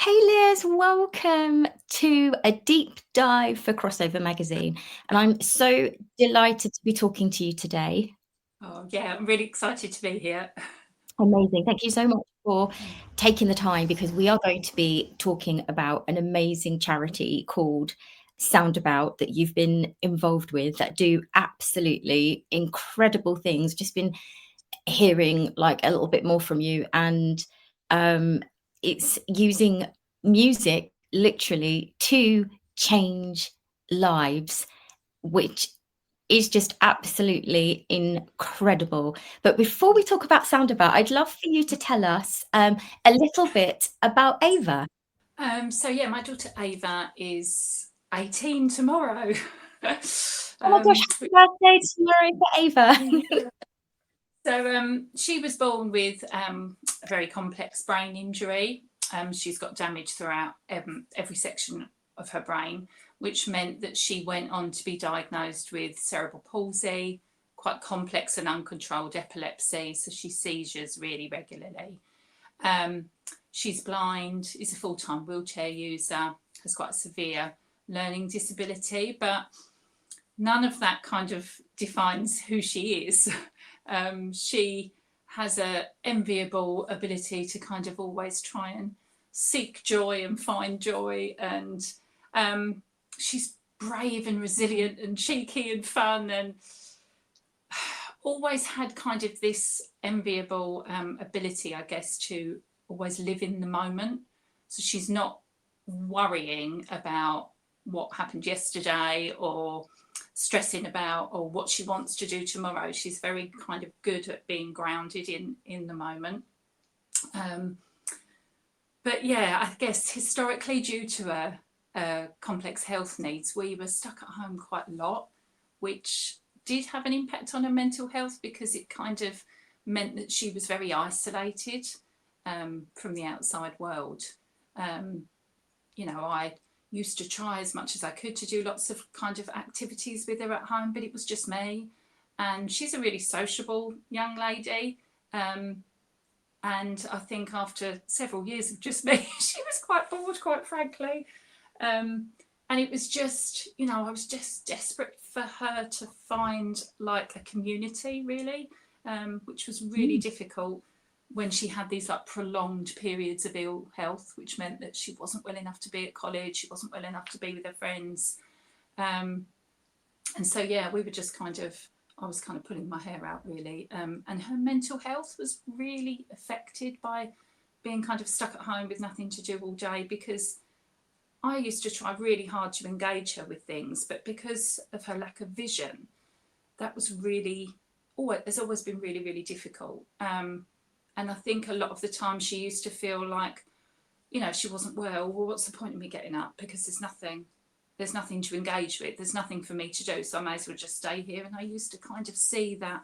Hey Liz, welcome to a deep dive for Crossover Magazine. And I'm so delighted to be talking to you today. Oh, yeah, I'm really excited to be here. Amazing. Thank you so much for taking the time because we are going to be talking about an amazing charity called Soundabout that you've been involved with that do absolutely incredible things. Just been hearing like a little bit more from you, and um, it's using music literally to change lives, which is just absolutely incredible. But before we talk about Soundabout, I'd love for you to tell us a little bit about Ava. So my daughter Ava is 18 tomorrow. Oh my gosh, um, happy birthday tomorrow for Ava. she was born with a very complex brain injury. She's got damage throughout every section of her brain, which meant that she went on to be diagnosed with cerebral palsy, quite complex and uncontrolled epilepsy. So she seizures really regularly. Um, she's blind, is a full-time wheelchair user, has quite a severe learning disability, but none of that kind of defines who she is. She has an enviable ability to kind of always try and seek joy and find joy, and she's brave and resilient and cheeky and fun, and always had kind of this enviable ability, I guess, to always live in the moment. So she's not worrying about what happened yesterday or stressing about or what she wants to do tomorrow. She's very kind of good at being grounded in the moment. Um, but yeah, I guess historically, due to her complex health needs, we were stuck at home quite a lot, which did have an impact on her mental health because it kind of meant that she was very isolated from the outside world. Um, I used to try as much as I could to do lots of kind of activities with her at home, but it was just me. And she's a really sociable young lady. And I think after several years of just me, she was quite bored, quite frankly. Um, and it was just, I was just desperate for her to find like a community, really, which was really Mm. difficult when she had these like prolonged periods of ill health, which meant that she wasn't well enough to be at college, she wasn't well enough to be with her friends. Um, and so, yeah, we were just kind of, I was kind of pulling my hair out, really. And her mental health was really affected by being kind of stuck at home with nothing to do all day, because I used to try really hard to engage her with things, but because of her lack of vision, that was really, it's always been really, really difficult. And I think a lot of the time she used to feel like, she wasn't well, what's the point of me getting up? Because there's nothing to engage with. There's nothing for me to do. So I may as well just stay here. And I used to kind of see that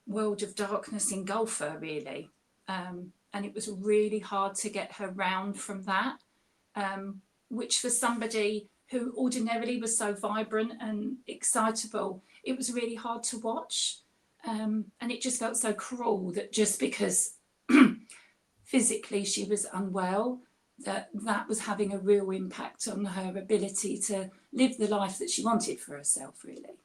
world of darkness engulf her, really. And it was really hard to get her round from that, which for somebody who ordinarily was so vibrant and excitable, it was really hard to watch. And it just felt so cruel that just because physically she was unwell, that was having a real impact on her ability to live the life that she wanted for herself, really.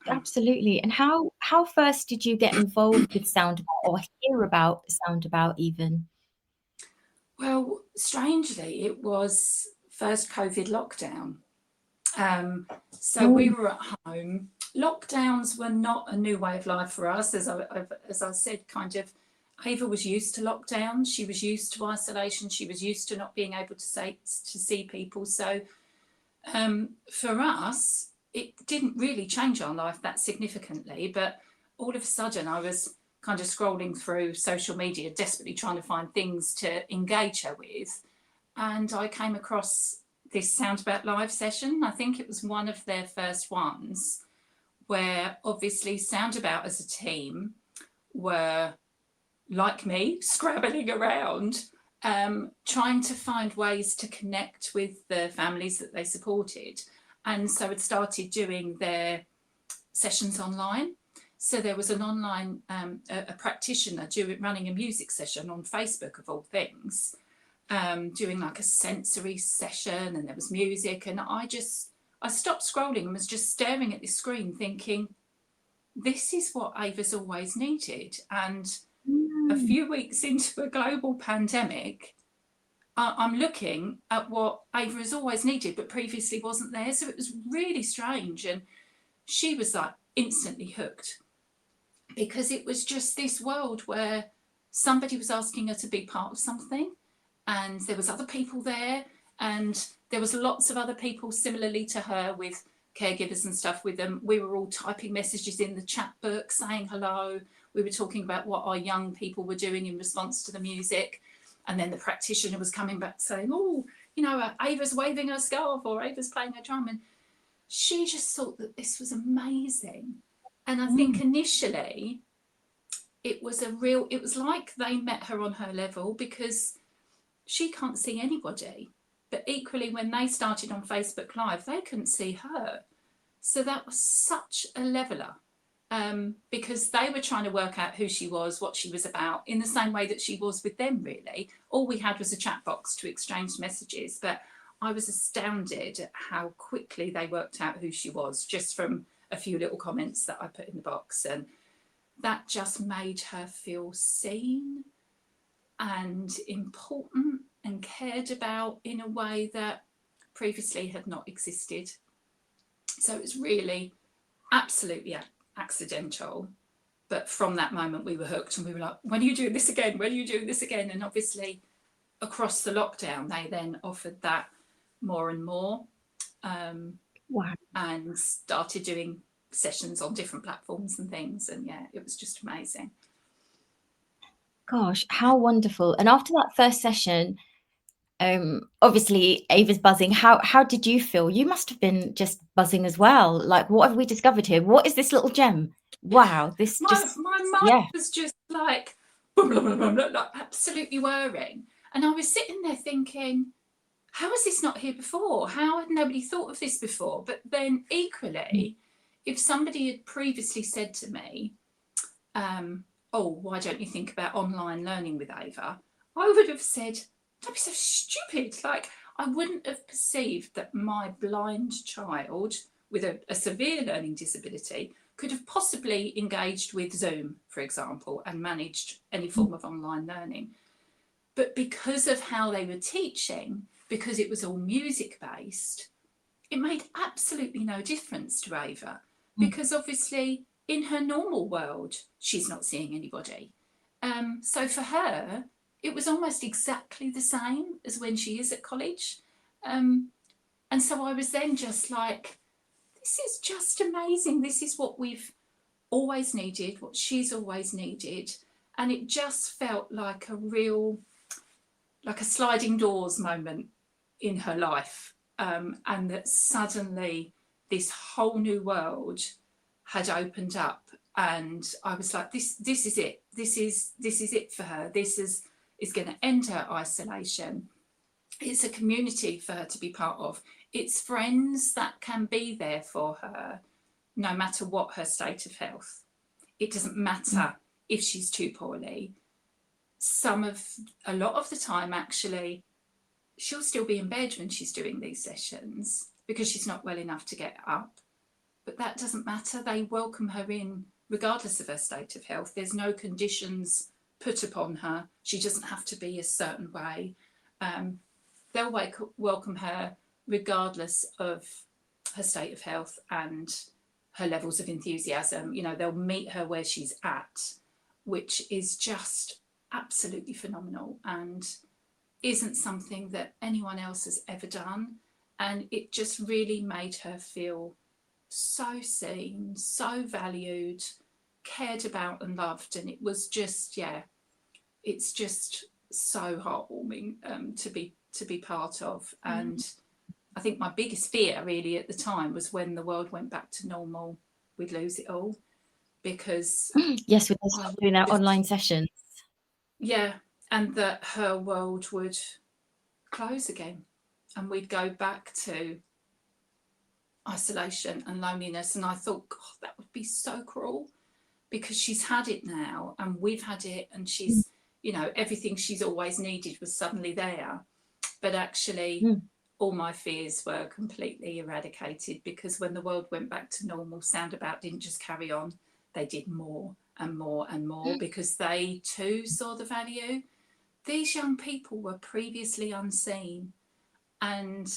Absolutely. And how first did you get involved with Soundabout or hear about Soundabout even? Well, strangely, it was first COVID lockdown. So we Mm. were at home. Lockdowns were not a new way of life for us, as I said, kind of. Ava was used to lockdown. She was used to isolation. She was used to not being able to see people. So for us, it didn't really change our life that significantly. But all of a sudden, I was kind of scrolling through social media, desperately trying to find things to engage her with, and I came across this Soundabout live session. I think it was one of their first ones, where obviously Soundabout as a team were, like me, scrabbling around, trying to find ways to connect with the families that they supported. And so it started doing their sessions online. So there was an online, a practitioner running a music session on Facebook, of all things, doing like a sensory session, and there was music, and I stopped scrolling and was just staring at this screen thinking, this is what Ava's always needed. And a Mm. few weeks into a global pandemic, I'm looking at what Ava has always needed but previously wasn't there. So it was really strange. And she was like instantly hooked, because it was just this world where somebody was asking her to be part of something, and there was other people there, and there was lots of other people similarly to her with caregivers and stuff with them. We were all typing messages in the chat book saying hello. We were talking about what our young people were doing in response to the music, and then the practitioner was coming back saying, oh, you know, Ava's waving her scarf, or Ava's playing her drum. And she just thought that this was amazing. And I think Mm. initially it was like they met her on her level, because she can't see anybody. But equally, when they started on Facebook Live, they couldn't see her. So that was such a leveler, because they were trying to work out who she was, what she was about, in the same way that she was with them, really. All we had was a chat box to exchange messages. But I was astounded at how quickly they worked out who she was, just from a few little comments that I put in the box. And that just made her feel seen and important and cared about in a way that previously had not existed. So it was really absolutely accidental. But from that moment, we were hooked, and we were like, when are you doing this again? When are you doing this again? And obviously, across the lockdown, they then offered that more and more, Wow. and started doing sessions on different platforms and things. And yeah, it was just amazing. Gosh, how wonderful. And after that first session, obviously Ava's buzzing. How did you feel? You must have been just buzzing as well. Like, what have we discovered here? What is this little gem? Wow, this just, My mind yeah. was just like, boom, boom, boom, boom, like absolutely whirring. And I was sitting there thinking, how was this not here before? How had nobody thought of this before? But then equally, if somebody had previously said to me, oh, why don't you think about online learning with Ava? I would have said, don't be so stupid. Like, I wouldn't have perceived that my blind child with a severe learning disability could have possibly engaged with Zoom, for example, and managed any form of online learning. But because of how they were teaching, because it was all music based, it made absolutely no difference to Ava, because obviously in her normal world, she's not seeing anybody. So for her, it was almost exactly the same as when she is at college. And so I was then just like, this is just amazing. This is what we've always needed, what she's always needed. And it just felt like like a sliding doors moment in her life. And that suddenly this whole new world had opened up, and I was like, this is it. This is it for her. This is going to end her isolation. It's a community for her to be part of. It's friends that can be there for her no matter what her state of health. It doesn't matter if she's too poorly. A lot of the time, actually, she'll still be in bed when she's doing these sessions because she's not well enough to get up. But that doesn't matter. They welcome her in regardless of her state of health. There's no conditions put upon her. She doesn't have to be a certain way. They'll welcome her regardless of her state of health and her levels of enthusiasm. You know, they'll meet her where she's at, which is just absolutely phenomenal and isn't something that anyone else has ever done. And it just really made her feel so seen, so valued, cared about and loved. And it was just, yeah, it's just so heartwarming to be part of. And I think my biggest fear really at the time was when the world went back to normal, we'd lose it all, because Yes, with us doing our online sessions. yeah, and that her world would close again and we'd go back to isolation and loneliness. And I thought, God, that would be so cruel, because she's had it now and we've had it, and she's, you know, everything she's always needed was suddenly there. But actually, Mm. all my fears were completely eradicated, because when the world went back to normal, Soundabout didn't just carry on, they did more and more and more, because they too saw the value. These young people were previously unseen, and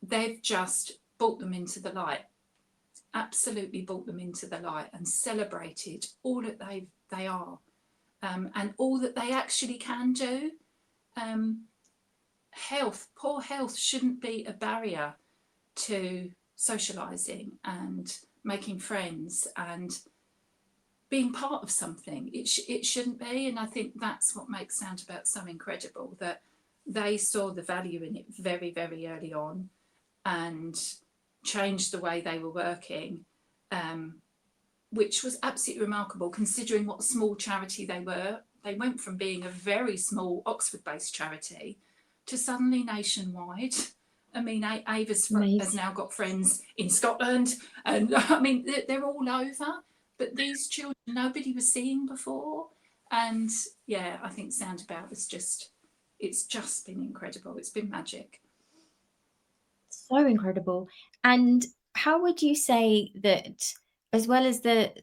they've just brought them into the light, absolutely brought them into the light, and celebrated all that they are, and all that they actually can do. Poor health shouldn't be a barrier to socialising and making friends and being part of something. It shouldn't be. And I think that's what makes Soundabout so incredible, that they saw the value in it very, very early on and changed the way they were working, which was absolutely remarkable considering what small charity they were. They went from being a very small Oxford-based charity to suddenly nationwide. I mean, Ava's has now got friends in Scotland, and I mean, they're all over. But these children, nobody was seeing before. And yeah, I think Soundabout is just, it's just been incredible. It's been magic. So incredible. And how would you say that, as well as the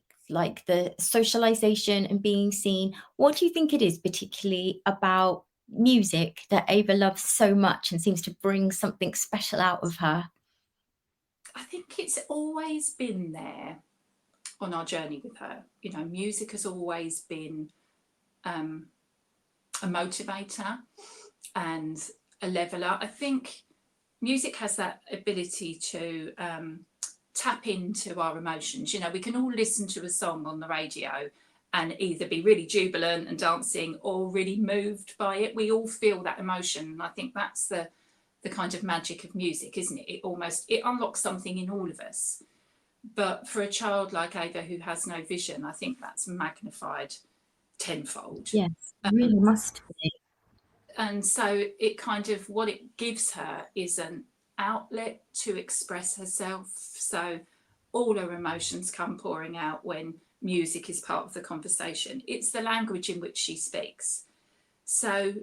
socialization and being seen, what do you think it is particularly about music that Ava loves so much and seems to bring something special out of her? I think it's always been there on our journey with her. You know, music has always been a motivator and a leveler. I think music has that ability to tap into our emotions. You know, we can all listen to a song on the radio and either be really jubilant and dancing or really moved by it. We all feel that emotion. And I think that's the kind of magic of music, isn't it? It unlocks something in all of us. But for a child like Ava who has no vision, I think that's magnified tenfold. Yes, it really must be. And so it kind of, what it gives her is an outlet to express herself. So all her emotions come pouring out when music is part of the conversation. It's the language in which she speaks. So,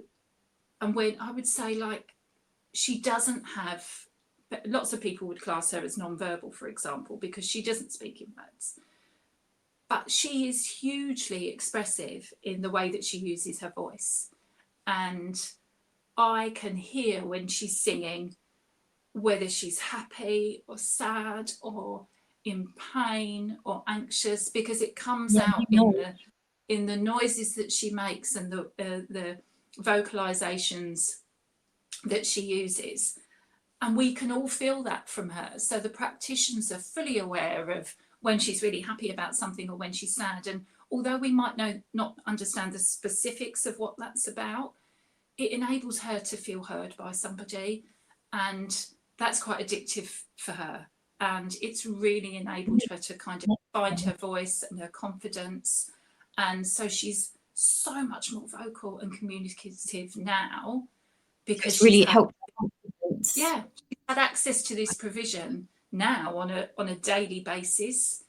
and when I would say, like, she doesn't have, lots of people would class her as non-verbal, for example, because she doesn't speak in words. But she is hugely expressive in the way that she uses her voice. And I can hear when she's singing whether she's happy or sad or in pain or anxious, because it comes out in the noises that she makes and the vocalizations that she uses. And we can all feel that from her. So the practitioners are fully aware of when she's really happy about something or when she's sad. And although we might not understand the specifics of what that's about, it enables her to feel heard by somebody. And that's quite addictive for her. And it's really enabled her to kind of find her voice and her confidence. And so she's so much more vocal and communicative now, because It's really helped. yeah, she's had access to this provision now on a daily basis.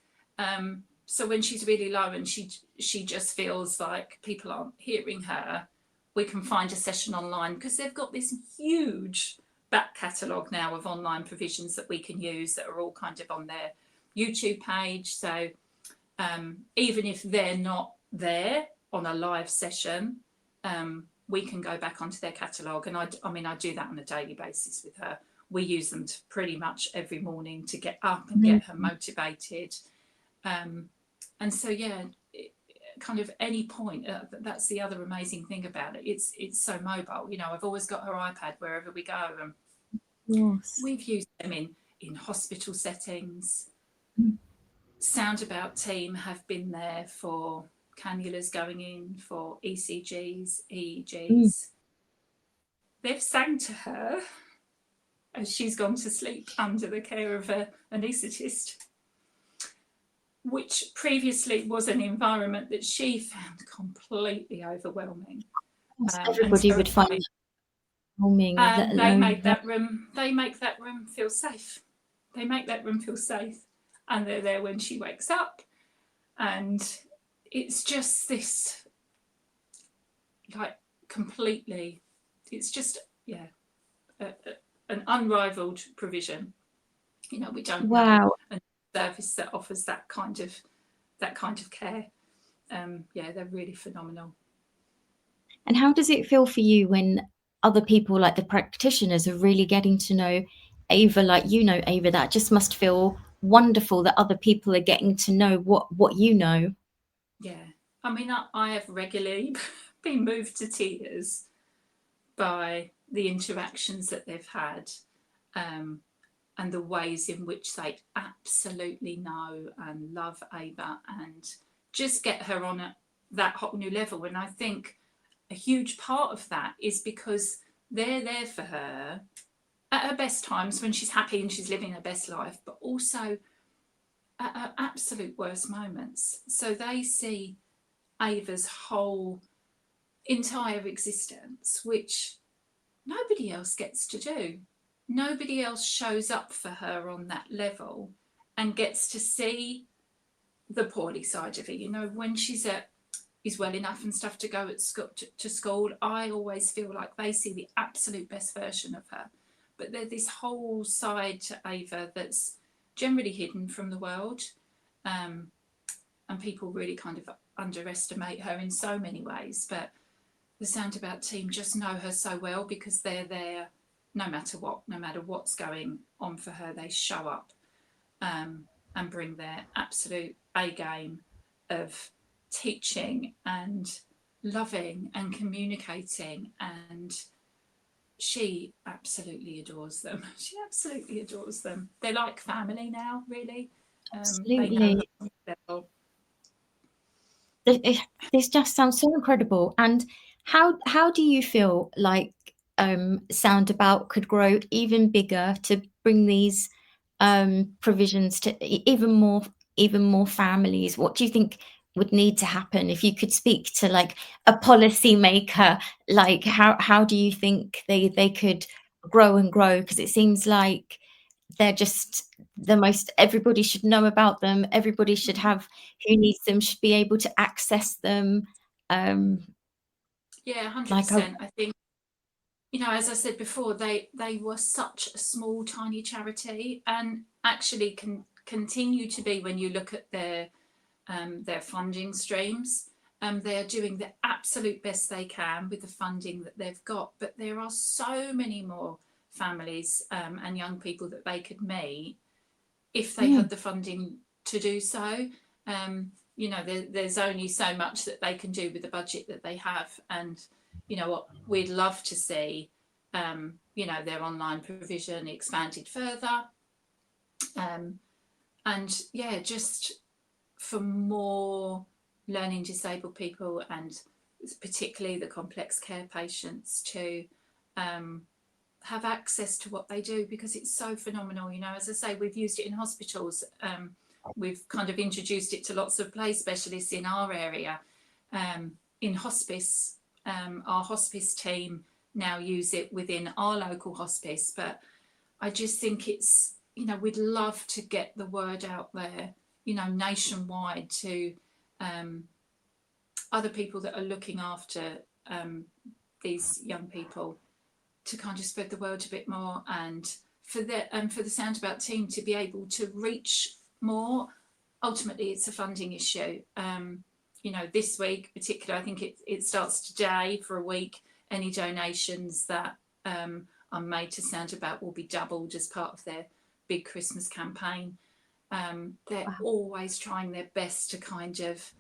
So when she's really low and she just feels like people aren't hearing her, we can find a session online, because they've got this huge back catalogue now of online provisions that we can use that are all kind of on their YouTube page. So even if they're not there on a live session, we can go back onto their catalogue. And I mean, I do that on a daily basis with her. We use them pretty much every morning to get up and get her motivated. And so, yeah, kind of any point, that's the other amazing thing about it. It's so mobile. You know, I've always got her iPad wherever we go. And Yes. we've used them in hospital settings. Soundabout team have been there for cannulas going in, for ECGs, EEGs. They've sang to her as she's gone to sleep under the care of an anaesthetist, which previously was an environment that she found completely overwhelming. Everybody would find it overwhelming. And they make that room feel safe. They make that room feel safe, and they're there when she wakes up. And it's just this like completely, it's just, yeah, an unrivaled provision. You know, we don't know Wow. a service that offers that kind of care. Yeah, they're really phenomenal. And how does it feel for you when other people, like the practitioners, are really getting to know Ava, like you know Ava? That just must feel wonderful that other people are getting to know what you know. Yeah, I mean, I have regularly been moved to tears by the interactions that they've had, um, and the ways in which they absolutely know and love Ava and just get her on that whole new level. And I think a huge part of that is because they're there for her at her best times when she's happy and she's living her best life, but also at her absolute worst moments. So they see Ava's whole entire existence, which nobody else gets to do. Nobody else shows up for her on that level and gets to see the poorly side of it. You know, when she's at is well enough and stuff to go to school, I always feel like they see the absolute best version of her. But there's this whole side to Ava that's generally hidden from the world. Um, and people really kind of underestimate her in so many ways. But the Soundabout team just know her so well because they're there no matter what, no matter what's going on for her. They show up, and bring their absolute A game of teaching and loving and communicating. And she absolutely adores them. She absolutely adores them. They're like family now, really. They know her Absolutely. on a level. This just sounds so incredible. And how do you feel like Soundabout could grow even bigger to bring these provisions to even more families? What do you think would need to happen if you could speak to like a policy maker? Like how do you think they could grow and grow? Because it seems like they're just the most, everybody should know about them, everybody should have, who needs them should be able to access them. um Yeah, like I 100%. I think, you know, as I said before, they were such a small, tiny charity, and actually can continue to be when you look at their funding streams. They are doing the absolute best they can with the funding that they've got, but there are so many more families, and young people that they could meet if they mm, had the funding to do so. You know, there's only so much that they can do with the budget that they have, and you know what we'd love to see. You know, their online provision expanded further, um, and yeah, just for more learning disabled people, and particularly the complex care patients, to um, have access to what they do, because it's so phenomenal. You know, as I say, we've used it in hospitals. We've kind of introduced it to lots of play specialists in our area. In hospice, our hospice team now use it within our local hospice. But I just think it's, you know, we'd love to get the word out there, you know, nationwide to um, other people that are looking after these young people, to kind of spread the word a bit more, and for the Soundabout team to be able to reach more. Ultimately, it's a funding issue. You know, this week particularly, I think it starts today for a week. Any donations that are made to Soundabout will be doubled as part of their big Christmas campaign. They're wow. always trying their best to kind of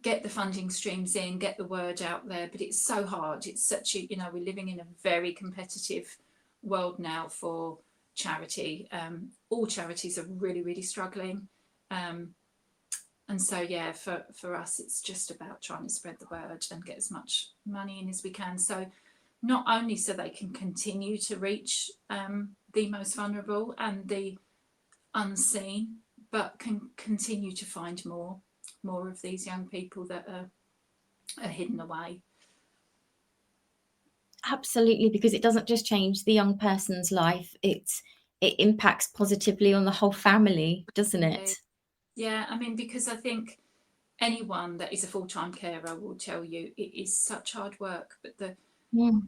get the funding streams in, get the word out there, but it's so hard. It's such a, you know, we're living in a very competitive world now for charity. All charities are really, really struggling. Um, and so, yeah, for us, it's just about trying to spread the word and get as much money in as we can. So, not only so they can continue to reach the most vulnerable and the unseen, but can continue to find more of these young people that are hidden away. Absolutely, because it doesn't just change the young person's life, it impacts positively on the whole family, doesn't it? Yeah, I mean, because I think anyone that is a full-time carer will tell you it is such hard work. But Mm,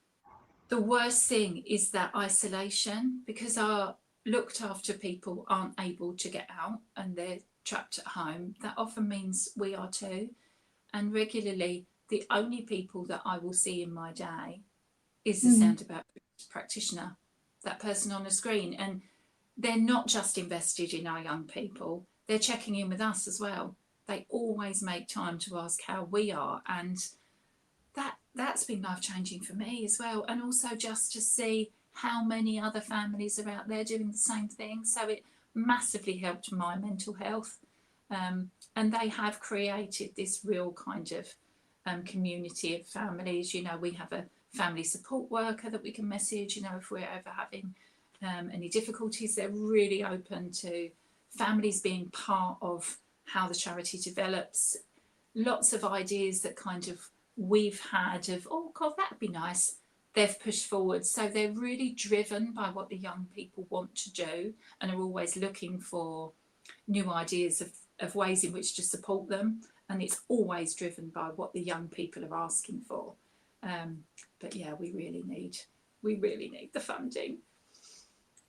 the worst thing is that isolation, because our looked after people aren't able to get out and they're trapped at home. That often means we are too. And regularly, the only people that I will see in my day is the mm, Soundabout practitioner, that person on the screen. And they're not just invested in our young people, they're checking in with us as well. They always make time to ask how we are. And that's been life changing for me as well. And also just to see how many other families are out there doing the same thing. So it massively helped my mental health. And they have created this real kind of community of families. You know, we have a family support worker that we can message, you know, if we're ever having any difficulties. They're really open to families being part of how the charity develops. Lots of ideas that kind of we've had of, oh God, that'd be nice, they've pushed forward. So they're really driven by what the young people want to do and are always looking for new ideas of ways in which to support them. And it's always driven by what the young people are asking for. Um, but yeah, we really need the funding.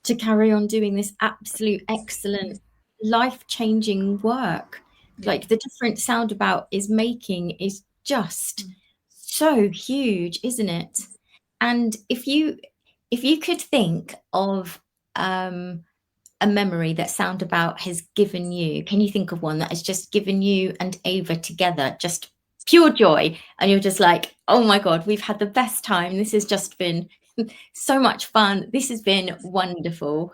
to carry on doing this absolute excellent life-changing work. Yeah. Like the difference Soundabout is making is just so huge, isn't it? And if you could think of a memory that Soundabout has given you, can you think of one that has just given you and Ava together just pure joy? And you're just like, oh my God, we've had the best time. This has just been so much fun. This has been wonderful.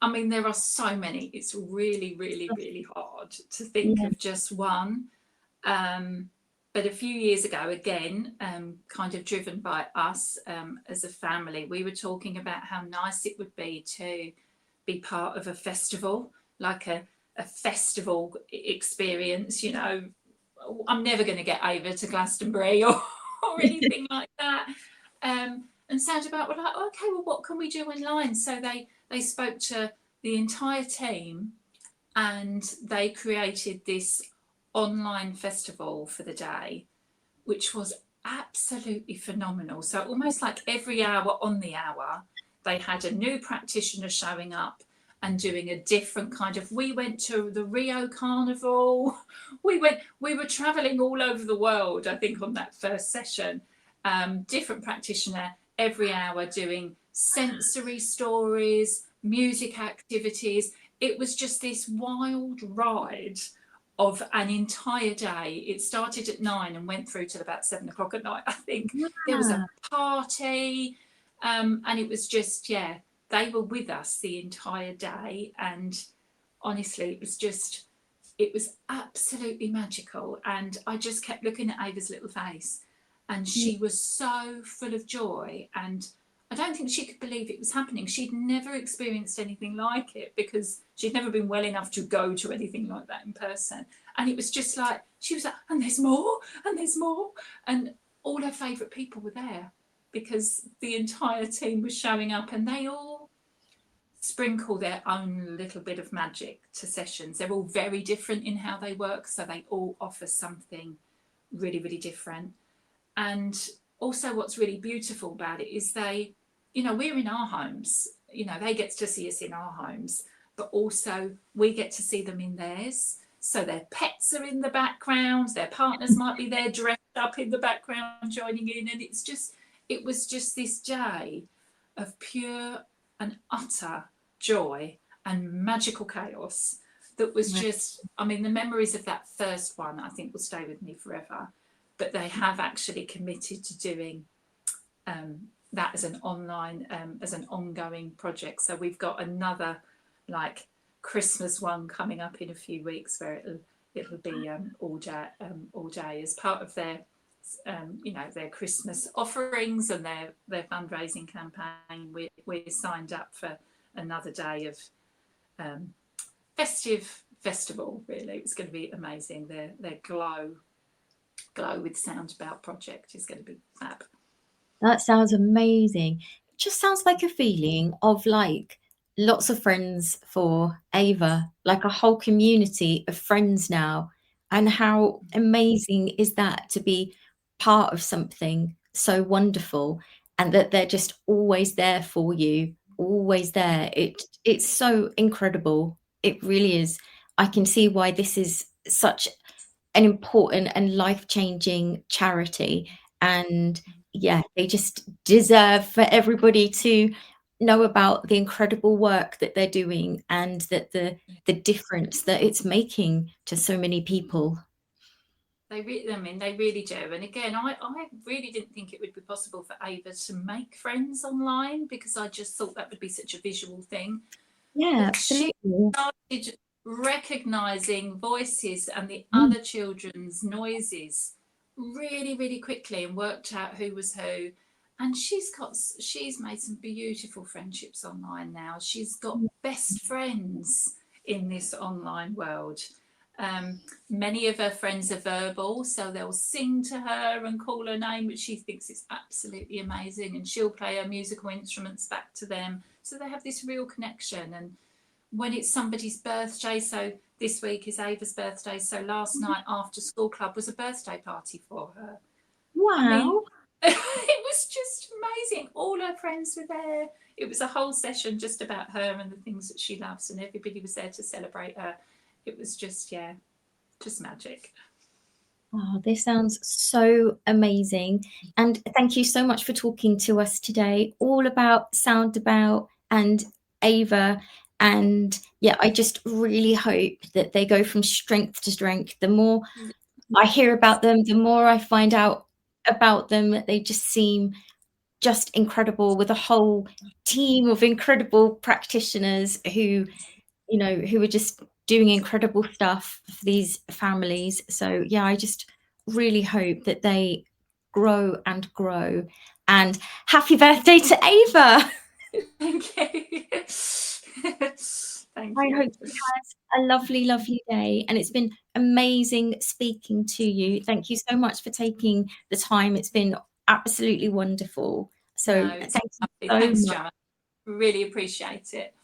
I mean, there are so many. It's really, really, really hard to think Yeah. of just one. Um, but a few years ago, again, kind of driven by us as a family, we were talking about how nice it would be to be part of a festival, like a festival experience. You know, I'm never going to get over to Glastonbury or anything like that. And Soundabout were like, okay, well, what can we do online? So they spoke to the entire team and they created this online festival for the day, which was absolutely phenomenal. So almost like every hour on the hour, they had a new practitioner showing up and doing a different kind of. We went to the Rio Carnival. We were traveling all over the world, I think, on that first session. Different practitioner every hour doing sensory stories, music activities. It was just this wild ride of an entire day. It started at 9 and went through till about 7 o'clock at night, I think. There was a Yeah. party, and it was just, yeah, they were with us the entire day. And honestly, it was absolutely magical. And I just kept looking at Ava's little face, and she was so full of joy. And I don't think she could believe it was happening. She'd never experienced anything like it because she'd never been well enough to go to anything like that in person. And it was just like, she was like, and there's more, and there's more. And all her favourite people were there because the entire team was showing up, and they all sprinkle their own little bit of magic to sessions. They're all very different in how they work, so they all offer something really, really different. And also, what's really beautiful about it is they, you know, we're in our homes, you know, they get to see us in our homes, but also we get to see them in theirs. So their pets are in the background, their partners might be there dressed up in the background joining in. And it was just this day of pure and utter joy and magical chaos that was just, I mean, the memories of that first one, I think, will stay with me forever. But they have actually committed to doing that as an online, as an ongoing project. So we've got another like Christmas one coming up in a few weeks where it'll be all day as part of their you know, their Christmas offerings and their fundraising campaign. We're signed up for another day of festive festival. Really, it's going to be amazing. Their glow with Soundabout project is going to be fab. That sounds amazing. It just sounds like a feeling of like lots of friends for Ava, like a whole community of friends now. And how amazing is that to be part of something so wonderful, and that they're just always there for you, always there. It's so incredible. It really is. I can see why this is such an important and life-changing charity. And yeah, they just deserve for everybody to know about the incredible work that they're doing, and that the difference that it's making to so many people. I mean, they really do. And again, I really didn't think it would be possible for Ava to make friends online, because I just thought that would be such a visual thing. Yeah, But she absolutely. started recognizing voices and the Mm. other children's noises really, really quickly, and worked out who was who. And she's made some beautiful friendships online now. She's got best friends in this online world. Many of her friends are verbal, so they'll sing to her and call her name, which she thinks is absolutely amazing, and she'll play her musical instruments back to them. So they have this real connection. And when it's somebody's birthday, so this week is Ava's birthday, so last night after school club was a birthday party for her. I mean, Wow. it was just amazing. All her friends were there. It was a whole session just about her and the things that she loves, and everybody was there to celebrate her. It was just, yeah, just magic. Oh, this sounds so amazing. And thank you so much for talking to us today, all about Soundabout and Ava. And yeah, I just really hope that they go from strength to strength. The more I hear about them, the more I find out about them. They just seem just incredible, with a whole team of incredible practitioners who, who are just doing incredible stuff for these families. So yeah, I just really hope that they grow and grow. And happy birthday to Ava. Thank you. Thank I you. hope she has a lovely, lovely day. And it's been amazing speaking to you. Thank you so much for taking the time. It's been absolutely wonderful. No, So it's thank you lovely. so Thanks, much. Joanne. Really appreciate it.